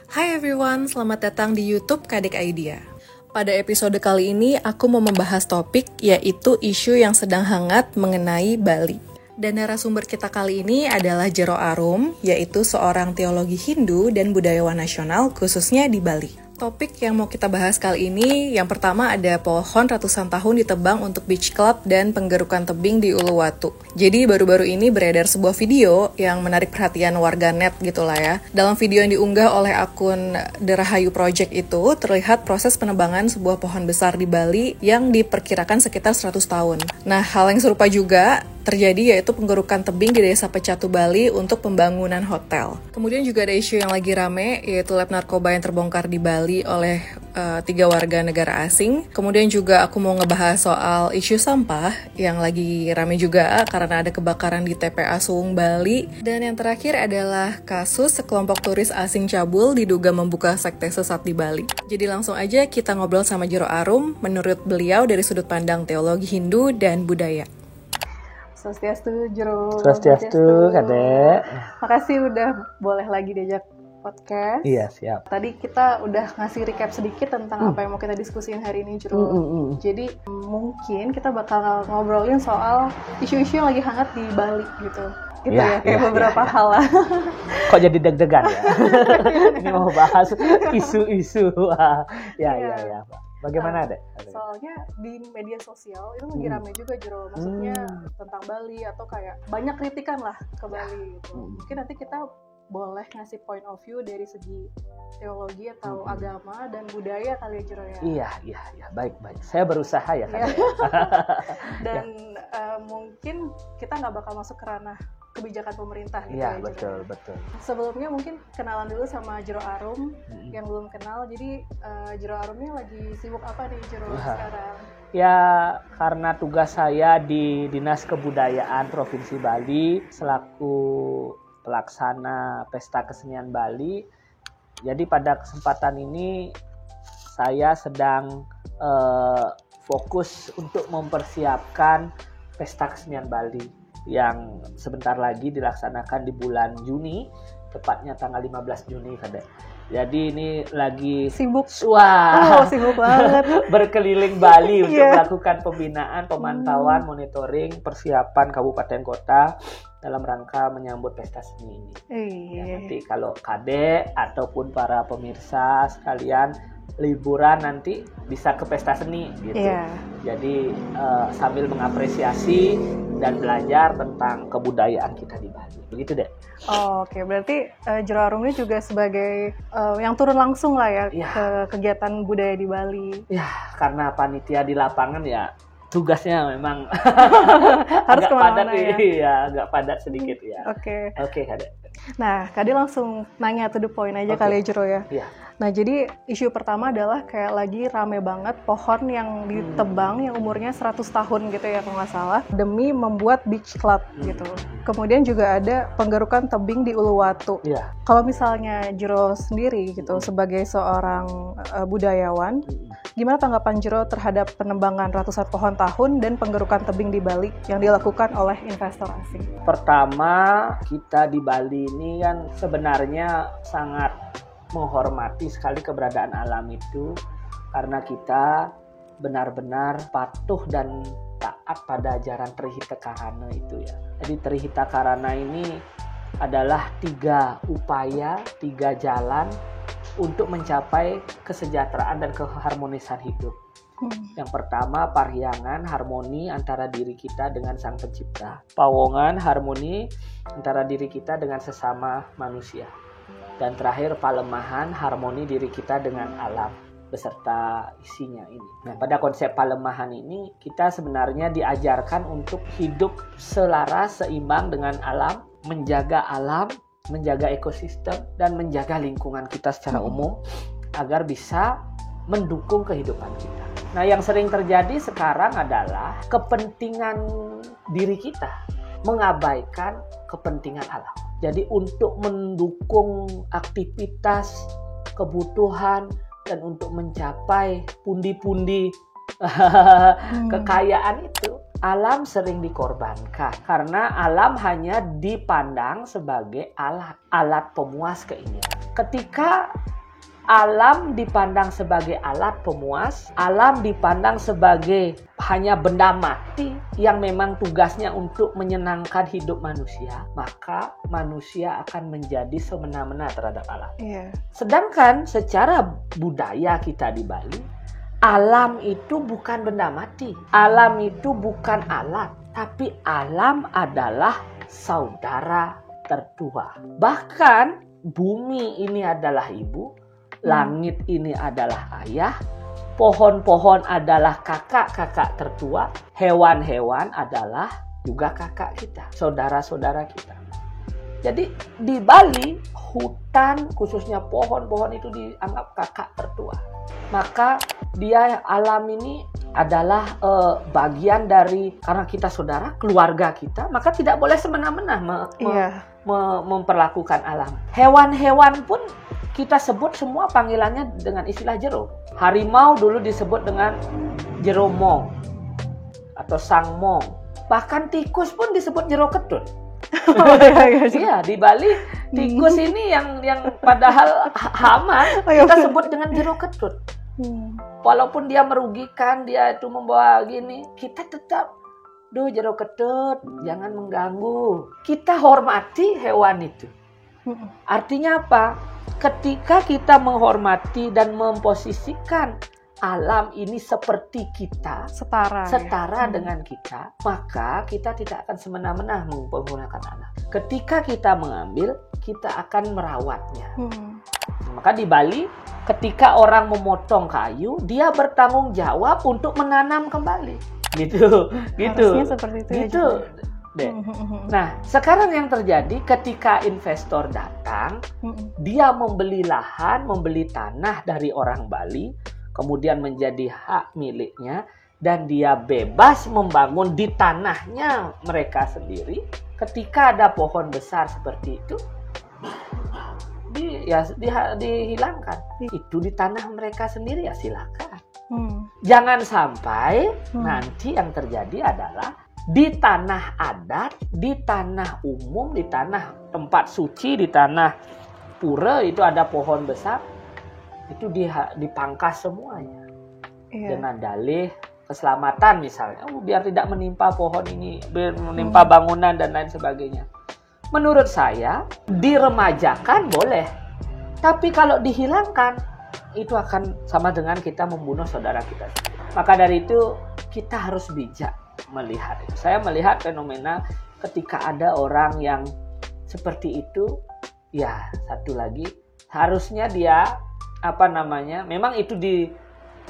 Hai everyone, selamat datang di YouTube Kadek Idea. Pada episode kali ini, aku mau membahas topik yaitu isu yang sedang hangat mengenai Bali. Dan narasumber kita kali ini adalah Jero Arum, yaitu seorang teologi Hindu dan budayawan nasional khususnya di Bali. Topik yang mau kita bahas kali ini, yang pertama ada pohon ratusan tahun ditebang untuk beach club dan penggerukan tebing di Uluwatu. Jadi baru-baru ini beredar sebuah video yang menarik perhatian warganet gitu lah ya. Dalam video yang diunggah oleh akun The Rahayu Project itu, terlihat proses penebangan sebuah pohon besar di Bali yang diperkirakan sekitar 100 tahun. Nah, hal yang serupa juga terjadi yaitu penggerukan tebing di Desa Pecatu Bali untuk pembangunan hotel. Kemudian juga ada isu yang lagi rame yaitu lab narkoba yang terbongkar di Bali oleh 3 warga negara asing. Kemudian juga aku mau ngebahas soal isu sampah yang lagi rame juga karena ada kebakaran di TPA Suwung Bali. Dan yang terakhir adalah kasus sekelompok turis asing cabul diduga membuka sekte sesat di Bali. Jadi langsung aja kita ngobrol sama Jero Arum menurut beliau dari sudut pandang teologi Hindu dan budaya. Swastiastu, Jero. Swastiastu, Kadek. Makasih udah boleh lagi diajak podcast. Iya, siap. Tadi kita udah ngasih recap sedikit tentang apa yang mau kita diskusiin hari ini, Jero. Jadi mungkin kita bakal ngobrolin soal isu-isu yang lagi hangat di Bali gitu. Gitu ya, kayak beberapa hal lah. Kok jadi deg-degan ya? Ini mau bahas isu-isu. Ya. Bagaimana, Dek? Soalnya di media sosial itu lagi rame juga, Jero. Maksudnya tentang Bali atau kayak banyak kritikan lah ke Bali gitu. Mungkin nanti kita boleh ngasih point of view dari segi teologi atau agama dan budaya kali ya, Jero ya. Iya. Baik. Saya berusaha ya, Kadek. Dan mungkin kita nggak bakal masuk ke ranah kebijakan pemerintah gitu ya. Betul. Sebelumnya mungkin kenalan dulu sama Jero Arum yang belum kenal. Jadi Jero Arum ini lagi sibuk apa nih, Jero, sekarang? Ya, karena tugas saya di Dinas Kebudayaan Provinsi Bali selaku pelaksana Pesta Kesenian Bali. Jadi pada kesempatan ini saya sedang fokus untuk mempersiapkan Pesta Kesenian Bali yang sebentar lagi dilaksanakan di bulan Juni, tepatnya tanggal 15 Juni, Kadek. Jadi ini lagi sibuk. Wah, sibuk banget. Berkeliling Bali untuk melakukan pembinaan, pemantauan, monitoring, persiapan kabupaten kota dalam rangka menyambut pesta seni ini. Ya, nanti kalau Kadek ataupun para pemirsa sekalian liburan nanti bisa ke pesta seni gitu. Jadi sambil mengapresiasi dan belajar tentang kebudayaan kita di Bali. Begitu, Dek. Oke. Berarti Jero Arum ini juga sebagai yang turun langsung lah ya ke kegiatan budaya di Bali. Ya, karena panitia di lapangan ya tugasnya memang harus agak padat ya. Iya, agak padat sedikit ya. Oke, Kadek. Nah, Kadek langsung nanya to the point aja kali ya, Jero ya. Iya. Nah, jadi isu pertama adalah kayak lagi rame banget pohon yang ditebang yang umurnya 100 tahun gitu ya kalau nggak salah, demi membuat beach club gitu. Kemudian juga ada penggerukan tebing di Uluwatu. Kalau misalnya Jero sendiri gitu sebagai seorang budayawan, gimana tanggapan Jero terhadap penebangan ratusan pohon tahun dan penggerukan tebing di Bali yang dilakukan oleh investor asing? Pertama, kita di Bali ini kan sebenarnya sangat menghormati sekali keberadaan alam itu karena kita benar-benar patuh dan taat pada ajaran Trihita Karana itu ya. Jadi Trihita Karana ini adalah 3 upaya, 3 jalan untuk mencapai kesejahteraan dan keharmonisan hidup. Yang pertama, parhyangan, harmoni antara diri kita dengan Sang Pencipta. Pawongan, harmoni antara diri kita dengan sesama manusia. Dan terakhir, palemahan, harmoni diri kita dengan alam beserta isinya ini. Nah, pada konsep palemahan ini kita sebenarnya diajarkan untuk hidup selaras, seimbang dengan alam, menjaga ekosistem dan menjaga lingkungan kita secara umum agar bisa mendukung kehidupan kita. Nah, yang sering terjadi sekarang adalah kepentingan diri kita mengabaikan kepentingan alam. Jadi untuk mendukung aktivitas, kebutuhan, dan untuk mencapai pundi-pundi kekayaan itu, alam sering dikorbankan. Karena alam hanya dipandang sebagai alat pemuas keinginan. Ketika alam dipandang sebagai alat pemuas, alam dipandang sebagai hanya benda mati yang memang tugasnya untuk menyenangkan hidup manusia, maka manusia akan menjadi semena-mena terhadap alam. Sedangkan secara budaya kita di Bali, alam itu bukan benda mati, alam itu bukan alat, tapi alam adalah saudara tertua. Bahkan bumi ini adalah ibu, langit ini adalah ayah, pohon-pohon adalah kakak-kakak tertua, hewan-hewan adalah juga kakak kita, saudara-saudara kita. Jadi di Bali, hutan khususnya pohon-pohon itu dianggap kakak tertua. Maka dia alam ini adalah bagian dari, karena kita saudara, keluarga kita, maka tidak boleh semena-mena memperlakukan alam. Hewan-hewan pun kita sebut semua panggilannya dengan istilah jero. Harimau dulu disebut dengan jero mong atau sang mong. Bahkan tikus pun disebut jero ketut. Iya, di Bali tikus ini yang padahal hama kita sebut dengan jero ketut. Walaupun dia merugikan, dia itu membawa gini, kita tetap jero ketut, jangan mengganggu. Kita hormati hewan itu. Artinya apa? Ketika kita menghormati dan memposisikan alam ini seperti kita, setara dengan kita, maka kita tidak akan semena-mena menggunakan alam. Ketika kita mengambil, kita akan merawatnya. Maka di Bali, ketika orang memotong kayu, dia bertanggung jawab untuk menanam kembali. Gitu. Harusnya seperti itu. Gitu. Nah, sekarang yang terjadi ketika investor datang, dia membeli lahan, membeli tanah dari orang Bali, kemudian menjadi hak miliknya, dan dia bebas membangun di tanahnya mereka sendiri. Ketika ada pohon besar seperti itu, dihilangkan. Itu di tanah mereka sendiri, ya silakan. Jangan sampai nanti yang terjadi adalah di tanah adat, di tanah umum, di tanah tempat suci, di tanah pura itu ada pohon besar, itu dipangkas semuanya. Dengan dalih keselamatan misalnya, biar tidak menimpa pohon ini, biar menimpa bangunan dan lain sebagainya. Menurut saya diremajakan boleh, tapi kalau dihilangkan itu akan sama dengan kita membunuh saudara kita sendiri. Maka dari itu kita harus bijak melihat itu. Saya melihat fenomena ketika ada orang yang seperti itu, ya satu lagi harusnya dia memang itu di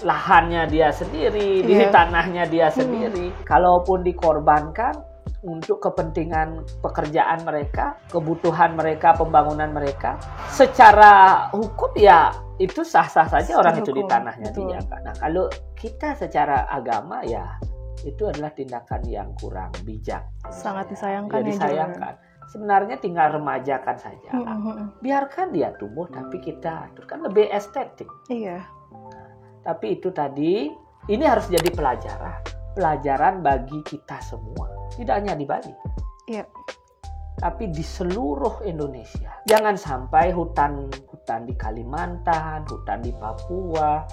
lahannya dia sendiri, di tanahnya dia sendiri. Kalaupun dikorbankan untuk kepentingan pekerjaan mereka, kebutuhan mereka, pembangunan mereka, secara hukum ya itu sah-sah saja orang itu di tanahnya dia. Nah, kalau kita secara agama ya itu adalah tindakan yang kurang bijak. Sangat disayangkan. Disayangkan. Sebenarnya tinggal remajakan saja. Biarkan dia tumbuh, tapi kita aturkan lebih estetik. Iya. Tapi itu tadi, ini harus jadi pelajaran bagi kita semua. Tidak hanya di Bali. Iya. Tapi di seluruh Indonesia. Jangan sampai hutan di Kalimantan, hutan di Papua,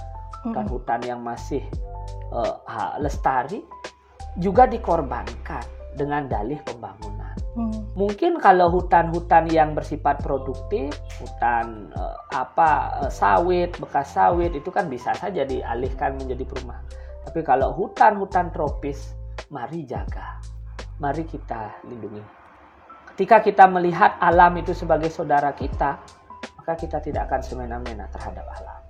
hutan yang masih lestari juga dikorbankan dengan dalih pembangunan. Mungkin kalau hutan-hutan yang bersifat produktif, hutan sawit, bekas sawit itu kan bisa saja dialihkan menjadi perumahan. Tapi kalau hutan-hutan tropis, mari jaga, mari kita lindungi. Ketika kita melihat alam itu sebagai saudara kita, maka kita tidak akan semena-mena terhadap alam.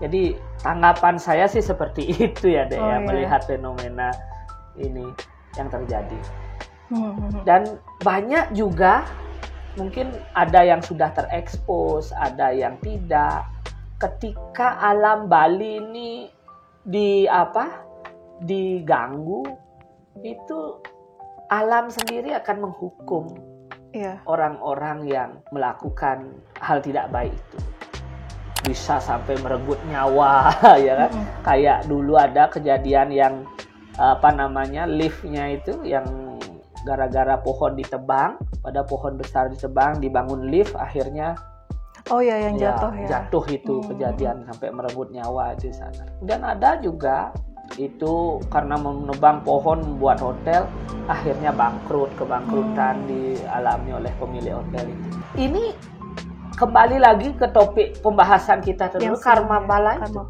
Jadi tanggapan saya sih seperti itu ya, melihat fenomena ini yang terjadi. Dan banyak juga mungkin ada yang sudah terekspos, ada yang tidak. Ketika alam Bali ini diganggu, itu alam sendiri akan menghukum orang-orang yang melakukan hal tidak baik itu. Bisa sampai merenggut nyawa, ya kan? Kayak dulu ada kejadian yang liftnya itu yang gara-gara pohon ditebang, pada pohon besar ditebang, dibangun lift, akhirnya Oh ya, yang jatuh ya. Jatuh itu kejadian sampai merenggut nyawa di sana. Dan ada juga itu karena menebang pohon membuat hotel, akhirnya kebangkrutan dialami oleh pemilik hotel itu. Ini kembali lagi ke topik pembahasan kita dulu, karma pala itu.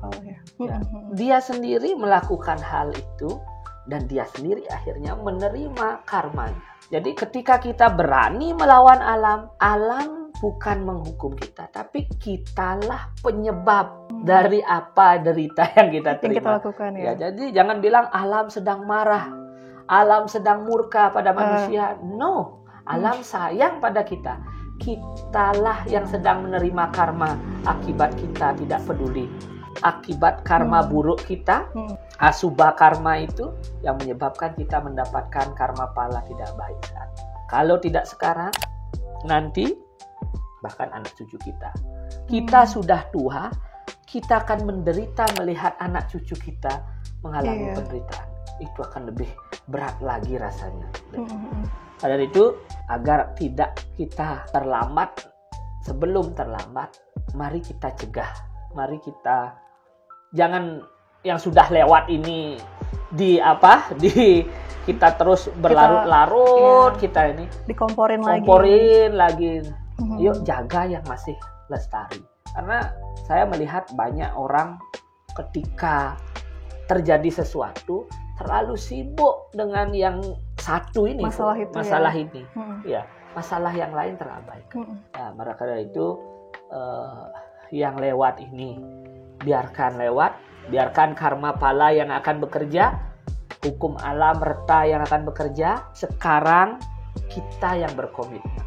Ya. Dia sendiri melakukan hal itu dan dia sendiri akhirnya menerima karmanya. Jadi ketika kita berani melawan alam, alam bukan menghukum kita, tapi kitalah penyebab dari apa derita yang kita terima. Yang kita lakukan, ya. Jadi jangan bilang alam sedang marah, alam sedang murka pada manusia. No, alam sayang pada kita. Kitalah yang sedang menerima karma akibat kita tidak peduli. Akibat karma buruk kita, asubha karma itu yang menyebabkan kita mendapatkan karma pala tidak baik. Kalau tidak sekarang, nanti bahkan anak cucu kita sudah tua, kita akan menderita melihat anak cucu kita mengalami penderitaan. Itu akan lebih berat lagi rasanya. Dari itu, agar tidak kita terlambat, sebelum terlambat, mari kita cegah. Mari kita jangan yang sudah lewat ini kita terus berlarut-larut, kita ini dikomporin lagi. Yuk jaga yang masih lestari. Karena saya melihat banyak orang ketika terjadi sesuatu terlalu sibuk dengan yang satu ini, masalah ini. Ya, masalah yang lain terabaikan. Nah, maka dari itu yang lewat ini biarkan lewat, biarkan karma pala yang akan bekerja, hukum alam reta yang akan bekerja. Sekarang kita yang berkomitmen.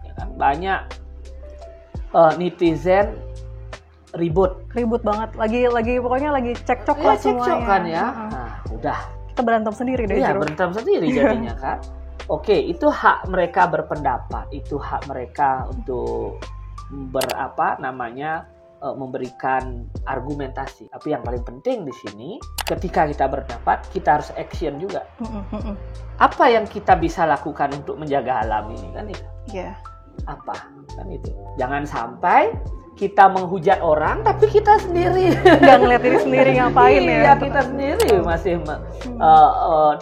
Ya kan? Banyak netizen ribut banget, lagi pokoknya lagi cekcok lah semuanya. Cekcok kan ya. Nah, udah. Kita berantem sendiri deh. Iya, berantem sendiri jadinya kan. Oke, itu hak mereka berpendapat, itu hak mereka untuk memberikan argumentasi. Tapi yang paling penting di sini, ketika kita berpendapat, kita harus action juga. Apa yang kita bisa lakukan untuk menjaga alam ini kan itu? Iya. Apa kan itu? Jangan sampai kita menghujat orang, tapi kita sendiri nggak ngeliat diri sendiri ngapain ya? Iya, kita sendiri masih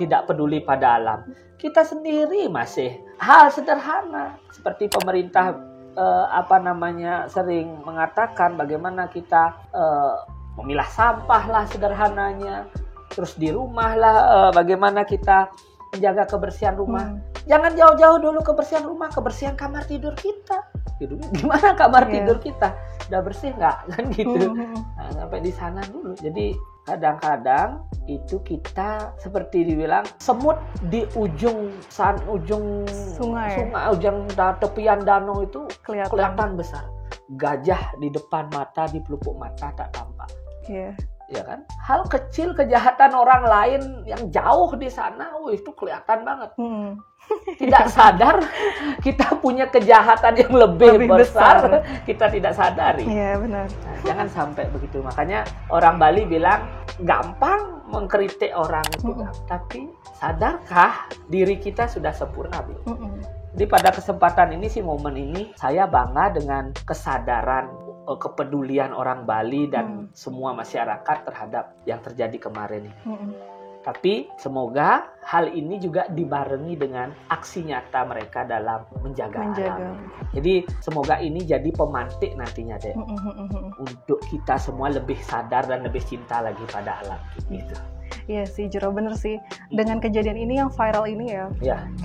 tidak peduli pada alam. Kita sendiri masih hal sederhana seperti pemerintah sering mengatakan bagaimana kita memilah sampah lah sederhananya, terus di rumah lah bagaimana kita menjaga kebersihan rumah. Jangan jauh-jauh dulu kebersihan rumah, kebersihan kamar tidur kita. Gimana kamar tidur kita? Udah bersih nggak? Kan gitu. Nah, sampai di sana dulu. Jadi kadang-kadang itu kita seperti dibilang semut di ujung sungai, ujung tepian danau itu kelihatan besar. Gajah di depan mata, di pelupuk mata tak tampak. Ya kan? Hal kecil kejahatan orang lain yang jauh di sana, itu kelihatan banget. Tidak sadar kita punya kejahatan yang lebih besar, kita tidak sadari. Iya, benar. Nah, jangan sampai begitu. Makanya orang Bali bilang gampang mengkritik orang itu, tapi sadarkah diri kita sudah sempurna belum? Jadi pada kesempatan ini momen ini saya bangga dengan kesadaran, kepedulian orang Bali dan semua masyarakat terhadap yang terjadi kemarin ini. Tapi semoga hal ini juga dibarengi dengan aksi nyata mereka dalam menjaga alam. Jadi semoga ini jadi pemantik nantinya deh, untuk kita semua lebih sadar dan lebih cinta lagi pada alam gitu. Iya sih, Jero, bener sih. Dengan kejadian ini yang viral ini ya,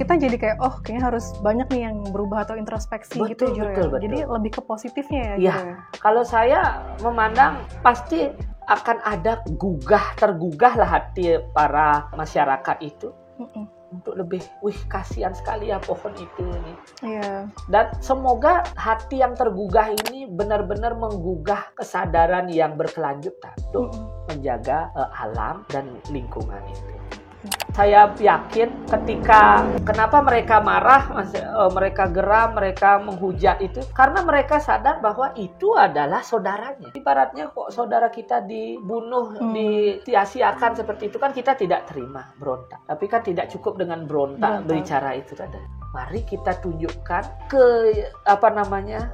kita jadi kayak kayaknya harus banyak nih yang berubah atau introspeksi gitu, Jero. Betul. Jadi lebih ke positifnya ya. Kalau saya memandang pasti akan ada tergugah lah hati para masyarakat itu untuk lebih, kasihan sekali ya pohon itu ini. Dan semoga hati yang tergugah ini benar-benar menggugah kesadaran yang berkelanjutan untuk menjaga alam dan lingkungan itu. Saya yakin kenapa mereka marah, mereka geram, mereka menghujat itu, karena mereka sadar bahwa itu adalah saudaranya. Ibaratnya kok saudara kita dibunuh, disia-siakan seperti itu kan kita tidak terima, berontak. Tapi kan tidak cukup dengan berontak, berbicara itu ada. Mari kita tunjukkan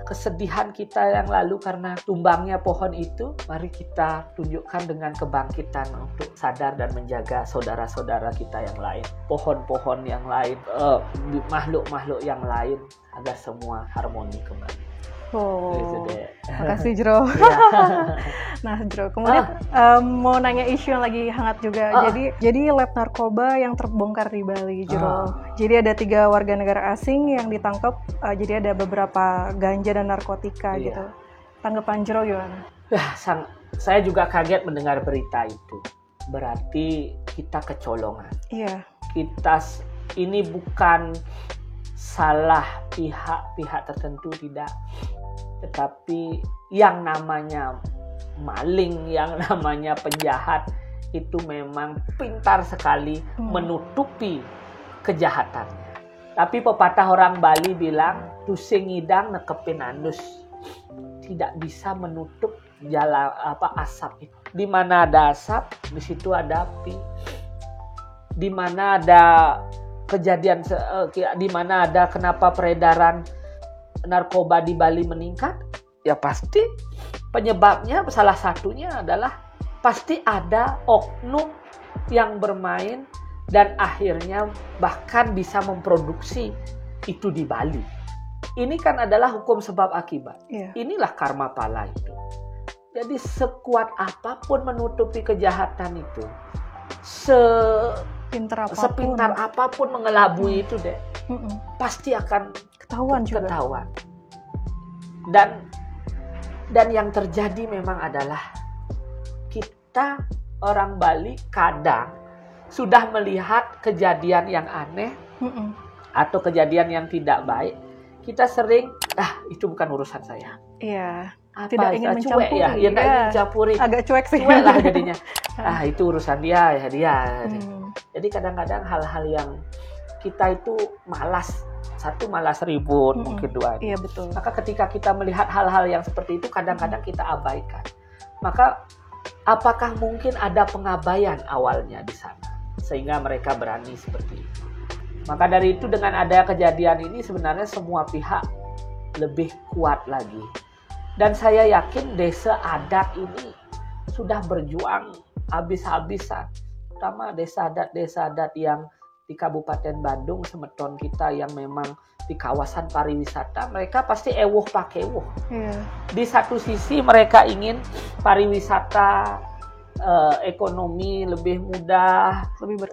kesedihan kita yang lalu karena tumbangnya pohon itu. Mari kita tunjukkan dengan kebangkitan untuk sadar dan menjaga saudara-saudara kita yang lain, pohon-pohon yang lain, makhluk-makhluk yang lain, agar semua harmoni kembali. Oh, makasih Jero. Nah Jero, kemudian mau nanya isu yang lagi hangat juga. Jadi lab narkoba yang terbongkar di Bali, Jero. Jadi ada 3 warga negara asing yang ditangkap. Jadi ada beberapa ganja dan narkotika gitu. Tanggapan Jero gimana? Saya juga kaget mendengar berita itu. Berarti kita kecolongan. Iya. Ini bukan salah pihak tertentu, tidak. Tetapi yang namanya maling, yang namanya penjahat itu memang pintar sekali menutupi kejahatannya. Tapi pepatah orang Bali bilang, tusing ngidang nekepin andus. Tidak bisa menutup asap itu. Di mana ada asap, di situ ada api. Di mana ada kejadian, di mana ada kenapa peredaran narkoba di Bali meningkat, ya pasti penyebabnya salah satunya adalah pasti ada oknum yang bermain dan akhirnya bahkan bisa memproduksi itu di Bali. Ini kan adalah hukum sebab akibat. Inilah karma pala itu. Jadi sekuat apapun menutupi kejahatan itu, sepintar apapun mengelabui itu deh, pasti akan ketahuan. Dan yang terjadi memang adalah kita orang Bali kadang sudah melihat kejadian yang aneh atau kejadian yang tidak baik, kita sering itu bukan urusan saya. Iya. Tidak ingin mencampuri. Tidak ingin mencampuri. Agak cuek sih. Cuek lah jadinya. Itu urusan dia. Jadi kadang-kadang hal-hal yang kita itu malas ribut, mungkin 2. Iya betul. Maka ketika kita melihat hal-hal yang seperti itu, kadang-kadang kita abaikan. Maka apakah mungkin ada pengabaian awalnya di sana sehingga mereka berani seperti itu? Maka dari itu dengan ada kejadian ini sebenarnya semua pihak lebih kuat lagi. Dan saya yakin desa adat ini sudah berjuang habis-habisan. Terutama desa adat yang di Kabupaten Bandung, semeton kita yang memang di kawasan pariwisata, mereka pasti ewuh pakai ewuh. Di satu sisi mereka ingin pariwisata, ekonomi lebih mudah, lebih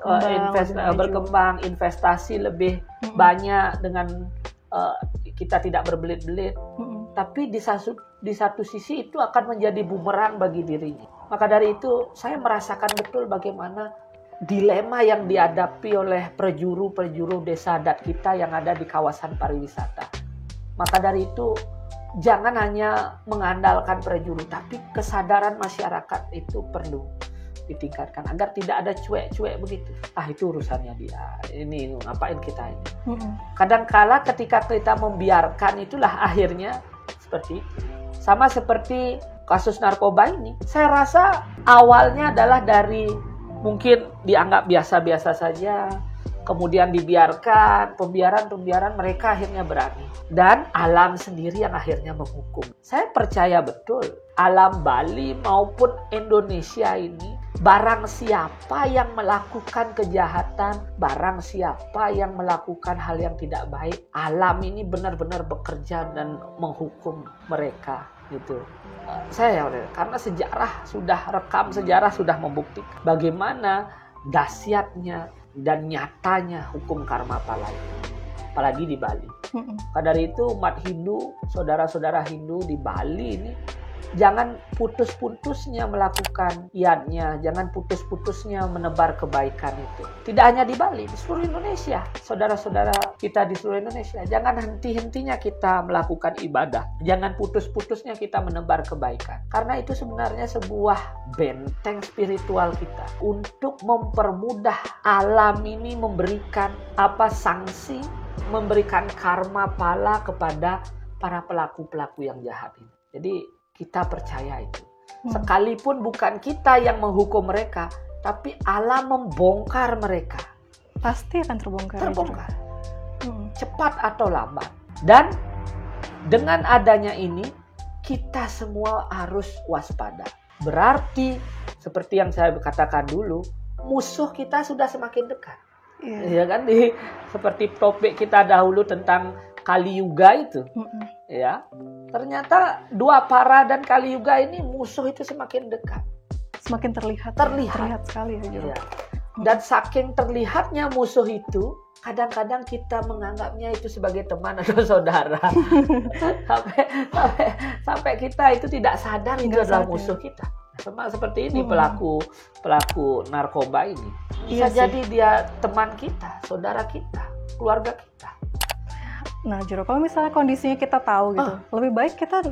berkembang, investasi lebih banyak dengan kita tidak berbelit-belit. Tapi di satu sisi itu akan menjadi bumerang bagi dirinya. Maka dari itu saya merasakan betul bagaimana dilema yang dihadapi oleh perjuru desa adat kita yang ada di kawasan pariwisata. Maka dari itu jangan hanya mengandalkan perjuru, tapi kesadaran masyarakat itu perlu ditingkatkan agar tidak ada cuek-cuek begitu. Itu urusannya dia. Ini ngapain kita ini? Kadang-kala ketika kita membiarkan, itulah akhirnya seperti itu. Sama seperti kasus narkoba ini. Saya rasa awalnya adalah dari mungkin dianggap biasa-biasa saja, kemudian dibiarkan, pembiaran mereka akhirnya berani. Dan alam sendiri yang akhirnya menghukum. Saya percaya betul alam Bali maupun Indonesia ini, barang siapa yang melakukan kejahatan, barang siapa yang melakukan hal yang tidak baik, alam ini benar-benar bekerja dan menghukum mereka gitu. Karena sejarah sudah membuktikan bagaimana dahsyatnya dan nyatanya hukum karma pala itu, apalagi di Bali. Maka dari itu umat Hindu, saudara-saudara Hindu di Bali ini, jangan putus-putusnya melakukan yadnya, jangan putus-putusnya menebar kebaikan itu. Tidak hanya di Bali, di seluruh Indonesia, saudara-saudara kita di seluruh Indonesia, jangan henti-hentinya kita melakukan ibadah, jangan putus-putusnya kita menebar kebaikan. Karena itu sebenarnya sebuah benteng spiritual kita untuk mempermudah alam ini memberikan sanksi, memberikan karma pala kepada para pelaku-pelaku yang jahat ini. Jadi kita percaya itu. Sekalipun bukan kita yang menghukum mereka, tapi alam membongkar mereka. Pasti akan terbongkar. cepat atau lambat. Dan dengan adanya ini, kita semua harus waspada. Berarti, seperti yang saya katakan dulu, musuh kita sudah semakin dekat. Ya kan? Seperti topik kita dahulu tentang Kali Yuga itu. Ya, ternyata Dwapara dan Kali Yuga ini musuh itu semakin dekat. Semakin terlihat sekali ya. Dan saking terlihatnya musuh itu, kadang-kadang kita menganggapnya itu sebagai teman atau saudara. sampai kita itu tidak sadar itu adalah musuh kita. Sama seperti ini pelaku narkoba ini. Bisa jadi dia teman kita, saudara kita, keluarga kita. Nah, Jero, kalau misalnya kondisinya kita tahu gitu, lebih baik kita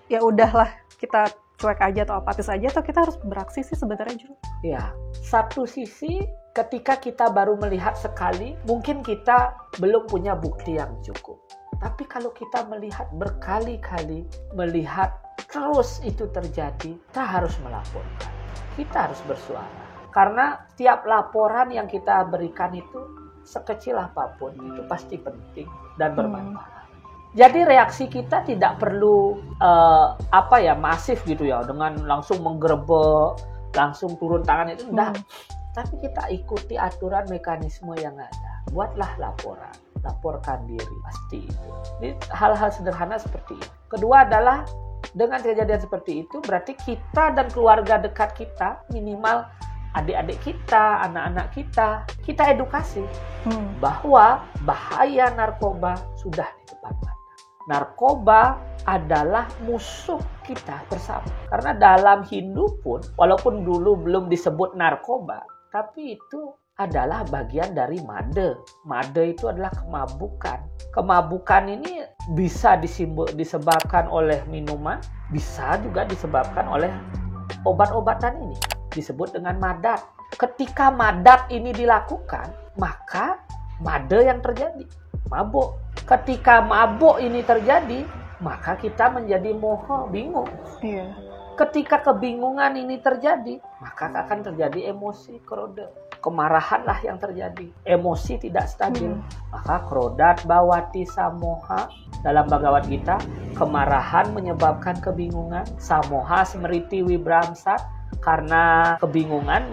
ya udahlah, kita cuek aja atau apatis aja, atau kita harus beraksi sih sebenarnya, Jero? Ya, satu sisi ketika kita baru melihat sekali, mungkin kita belum punya bukti yang cukup. Tapi kalau kita melihat berkali-kali, melihat terus itu terjadi, kita harus melaporkan. Kita harus bersuara. Karena tiap laporan yang kita berikan itu, sekecil apapun, itu pasti penting dan bermanfaat. Jadi reaksi kita tidak perlu masif gitu ya, dengan langsung menggerebek, langsung turun tangan itu enggak. Tapi kita ikuti aturan mekanisme yang ada. Buatlah laporan, laporkan diri, pasti itu. Jadi hal-hal sederhana seperti itu. Kedua adalah dengan kejadian seperti itu berarti kita dan keluarga dekat kita, minimal adik-adik kita, anak-anak kita edukasi bahwa bahaya narkoba sudah di depan mata. Narkoba adalah musuh kita bersama. Karena dalam Hindu pun, walaupun dulu belum disebut narkoba, tapi itu adalah bagian dari made. Made itu adalah kemabukan. Kemabukan ini bisa disebabkan oleh minuman, bisa juga disebabkan oleh obat-obatan ini. Disebut dengan madat. Ketika madat ini dilakukan, maka made yang terjadi, mabuk. Ketika mabuk ini terjadi, maka kita menjadi moho, bingung. Ketika kebingungan ini terjadi, maka akan terjadi emosi, kroda. Kemarahanlah yang terjadi. Emosi tidak stabil. Maka krodat bawati samoha. Dalam Bhagavad Gita, kemarahan menyebabkan kebingungan. Samoha smriti vibramsat. Karena kebingungan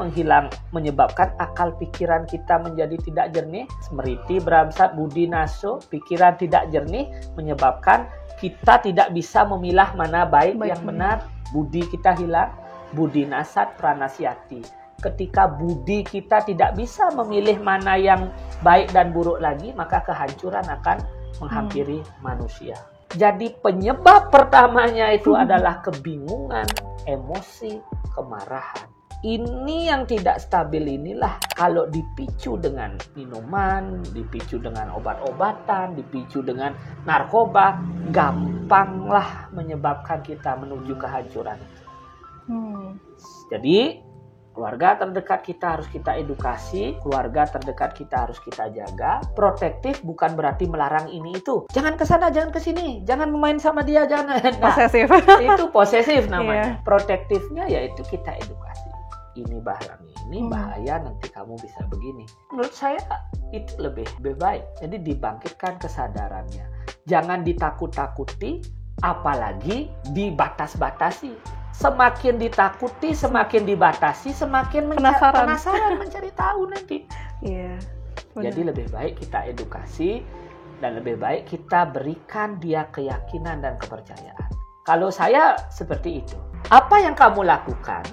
menyebabkan akal pikiran kita menjadi tidak jernih. Smriti bramsat budi naso. Pikiran tidak jernih menyebabkan kita tidak bisa memilah mana baik yang benar. Budi kita hilang. Budi nasat pranasiati. Ketika budi kita tidak bisa memilih mana yang baik dan buruk lagi, maka kehancuran akan menghampiri manusia. Jadi penyebab pertamanya itu adalah kebingungan, emosi, kemarahan. Ini yang tidak stabil inilah kalau dipicu dengan minuman, dipicu dengan obat-obatan, dipicu dengan narkoba, gampanglah menyebabkan kita menuju kehancuran. Jadi keluarga terdekat kita harus kita edukasi, keluarga terdekat kita harus kita jaga. Protektif bukan berarti melarang ini itu. Jangan ke sana, jangan ke sini, jangan main sama dia, jangan. Posesif. Itu posesif namanya. Protektifnya yaitu kita edukasi. Ini bahaya, nanti kamu bisa begini. Menurut saya itu lebih baik. Jadi dibangkitkan kesadarannya. Jangan ditakut-takuti, apalagi dibatas-batasi. Semakin ditakuti, semakin dibatasi, semakin penasaran mencari tahu nanti. Jadi lebih baik kita edukasi dan lebih baik kita berikan dia keyakinan dan kepercayaan. Kalau saya seperti itu, apa yang kamu lakukan,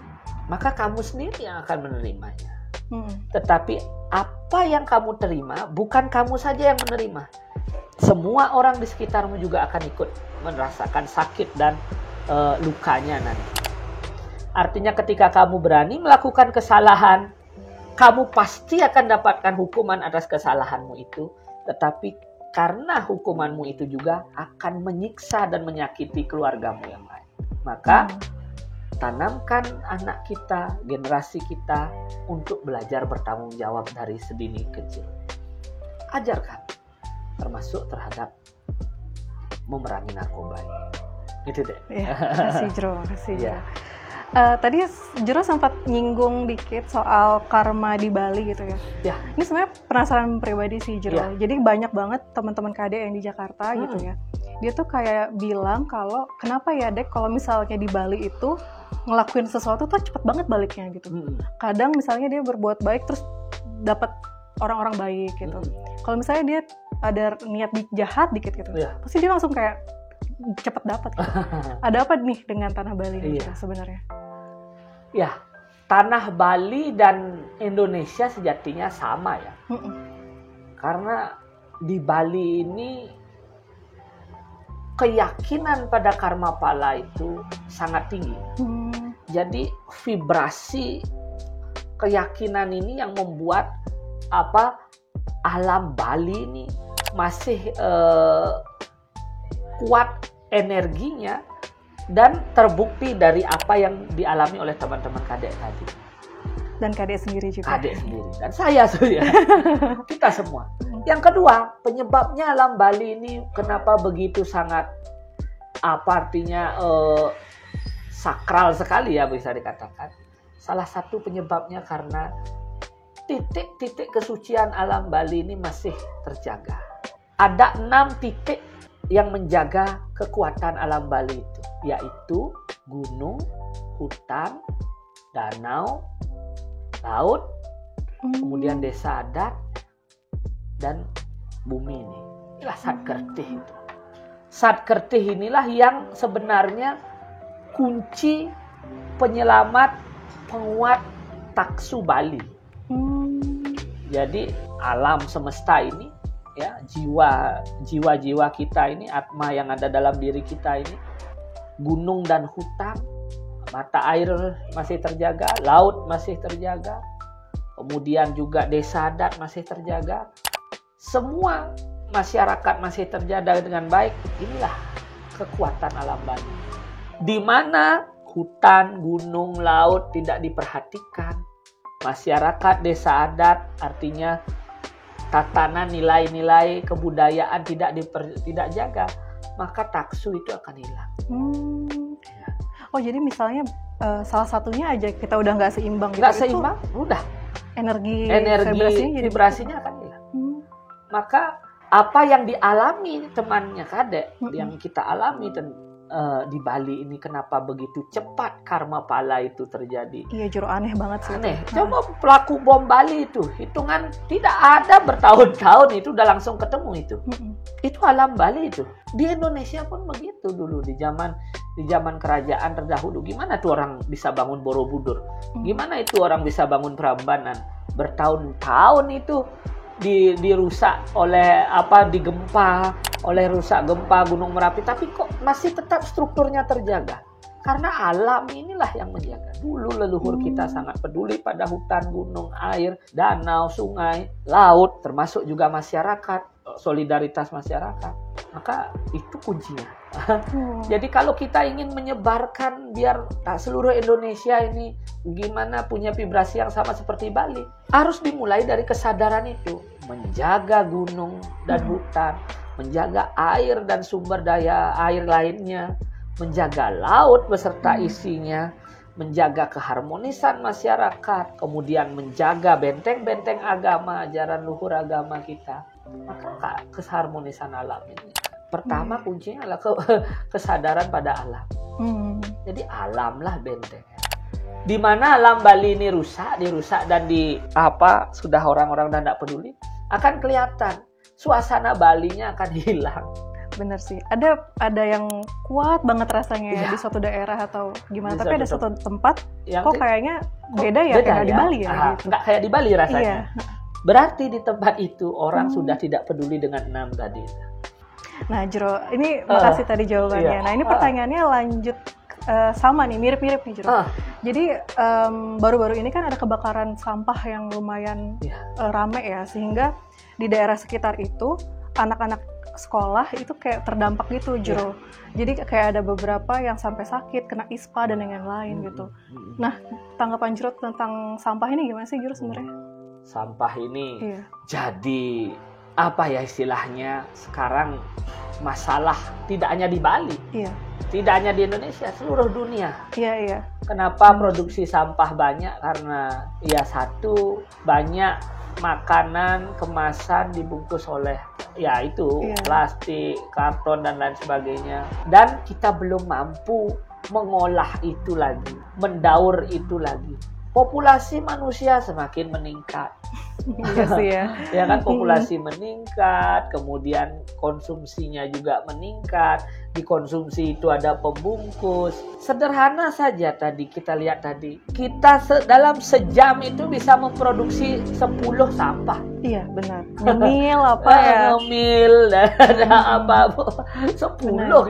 maka kamu sendiri yang akan menerimanya. Tetapi apa yang kamu terima, bukan kamu saja yang menerima. Semua orang di sekitarmu juga akan ikut merasakan sakit dan lukanya nanti. Artinya ketika kamu berani melakukan kesalahan, kamu pasti akan dapatkan hukuman atas kesalahanmu itu. Tetapi karena hukumanmu itu juga akan menyiksa dan menyakiti keluargamu yang lain. Maka tanamkan anak kita, generasi kita untuk belajar bertanggung jawab dari sedini kecil. Ajarkan, termasuk terhadap memerangi narkoba. Gitu deh. Kasih Jero. Tadi Jero sempat nyinggung dikit soal karma di Bali gitu ya. Ya. Ini sebenarnya penasaran pribadi sih Jero. Ya. Jadi banyak banget teman-teman KD yang di Jakarta gitu ya. Dia tuh kayak bilang kalau kenapa ya Dek kalau misalnya di Bali itu ngelakuin sesuatu tuh cepet banget baliknya gitu. Kadang misalnya dia berbuat baik terus dapat orang-orang baik gitu. Kalau misalnya dia ada niat jahat dikit gitu, pasti dia langsung kayak cepet dapat gitu. Ada apa nih dengan tanah Bali ini sebenarnya? Ya, tanah Bali dan Indonesia sejatinya sama ya. Karena di Bali ini keyakinan pada karma pala itu sangat tinggi. Jadi vibrasi keyakinan ini yang membuat alam Bali ini masih kuat energinya dan terbukti dari apa yang dialami oleh teman-teman kadek tadi. Dan kadek sendiri juga. Kadek sendiri dan saya kita semua. Yang kedua, penyebabnya alam Bali ini kenapa begitu sangat artinya sakral sekali ya bisa dikatakan. Salah satu penyebabnya karena titik-titik kesucian alam Bali ini masih terjaga. Ada 6 titik yang menjaga kekuatan alam Bali itu, yaitu gunung, hutan, danau, laut, kemudian desa adat, dan bumi ini. Inilah Satkertih itu. Satkertih inilah yang sebenarnya kunci penyelamat, penguat taksu Bali. Jadi alam semesta ini, ya, jiwa-jiwa kita ini, atma yang ada dalam diri kita ini, gunung dan hutan, mata air masih terjaga, laut masih terjaga, kemudian juga desa adat masih terjaga, semua masyarakat masih terjaga dengan baik. Inilah kekuatan alam Bali. Di mana hutan, gunung, laut tidak diperhatikan, masyarakat desa adat artinya tatanan nilai-nilai kebudayaan tidak jaga, maka taksu itu akan hilang. Oh jadi misalnya salah satunya aja kita udah nggak seimbang gitu. Nggak seimbang, udah energi vibrasinya akan hilang. Maka apa yang dialami temannya kadek, yang kita alami di Bali ini, kenapa begitu cepat karma pala itu terjadi? Iya, Jero, aneh banget sih. Aneh. Coba pelaku bom Bali itu, hitungan tidak ada bertahun-tahun itu udah langsung ketemu itu. Itu alam Bali itu. Di Indonesia pun begitu dulu di zaman kerajaan terdahulu. Gimana tuh orang bisa bangun Borobudur? Gimana itu orang bisa bangun Prambanan? Bertahun-tahun itu dirusak oleh digempa, oleh rusak gempa Gunung Merapi, tapi kok masih tetap strukturnya terjaga? Karena alam inilah yang menjaga. Dulu leluhur kita sangat peduli pada hutan, gunung, air, danau, sungai, laut, termasuk juga masyarakat, solidaritas masyarakat. Maka itu kuncinya. Jadi kalau kita ingin menyebarkan biar seluruh Indonesia ini gimana punya vibrasi yang sama seperti Bali, harus dimulai dari kesadaran itu. Menjaga gunung dan hutan, menjaga air dan sumber daya air lainnya, menjaga laut beserta isinya, menjaga keharmonisan masyarakat, kemudian menjaga benteng-benteng agama, ajaran luhur agama kita. Maka keharmonisan alam ini pertama kuncinya adalah kesadaran pada alam. Jadi alamlah bentengnya. Di mana alam Bali ini dirusak dan sudah orang-orang udah tidak peduli, akan kelihatan suasana Balinya akan hilang. Bener sih, ada yang kuat banget rasanya di suatu daerah atau gimana, tapi ada suatu tempat yang kok kayaknya beda ya, kayak di Bali ya. Gitu. Nggak kayak di Bali rasanya. Berarti di tempat itu orang sudah tidak peduli dengan 6 tadi. Nah Jero, ini makasih tadi jawabannya. Nah ini pertanyaannya lanjut sama nih, mirip-mirip nih Jero. Jadi baru-baru ini kan ada kebakaran sampah yang lumayan rame ya, sehingga di daerah sekitar itu anak-anak sekolah itu kayak terdampak gitu Jero. Jadi kayak ada beberapa yang sampai sakit, kena ISPA dan yang lain gitu. Nah tanggapan Jero tentang sampah ini gimana sih Jero sebenarnya? Sampah ini jadi istilahnya sekarang masalah tidak hanya di Bali, Tidak hanya di Indonesia, seluruh dunia. Iya. Kenapa produksi sampah banyak? Karena ya satu, banyak makanan kemasan dibungkus oleh ya itu plastik, karton dan lain sebagainya. Dan kita belum mampu mengolah itu lagi, mendaur itu lagi. Populasi manusia semakin meningkat. Iya sih ya. Ya kan, populasi meningkat, kemudian konsumsinya juga meningkat. Di konsumsi itu ada pembungkus. Sederhana saja tadi kita lihat tadi. Kita dalam sejam itu bisa memproduksi 10 sampah. Iya, benar. Ngemil apa ya? Ngemil dan apa 10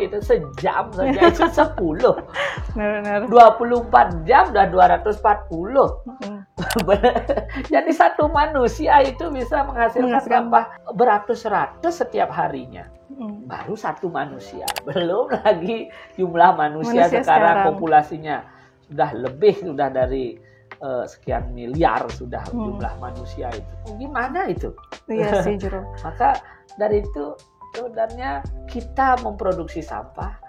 itu sejam saja itu 10. Benar. 24 jam udah 240. Jadi satu manusia itu bisa menghasilkan sampah beratus-ratus setiap harinya. Baru satu manusia, belum lagi jumlah manusia sekarang populasinya sudah dari sekian miliar sudah jumlah manusia itu. Gimana itu? Iya sih, Jero. Maka dari itu sebenarnya kita memproduksi sampah,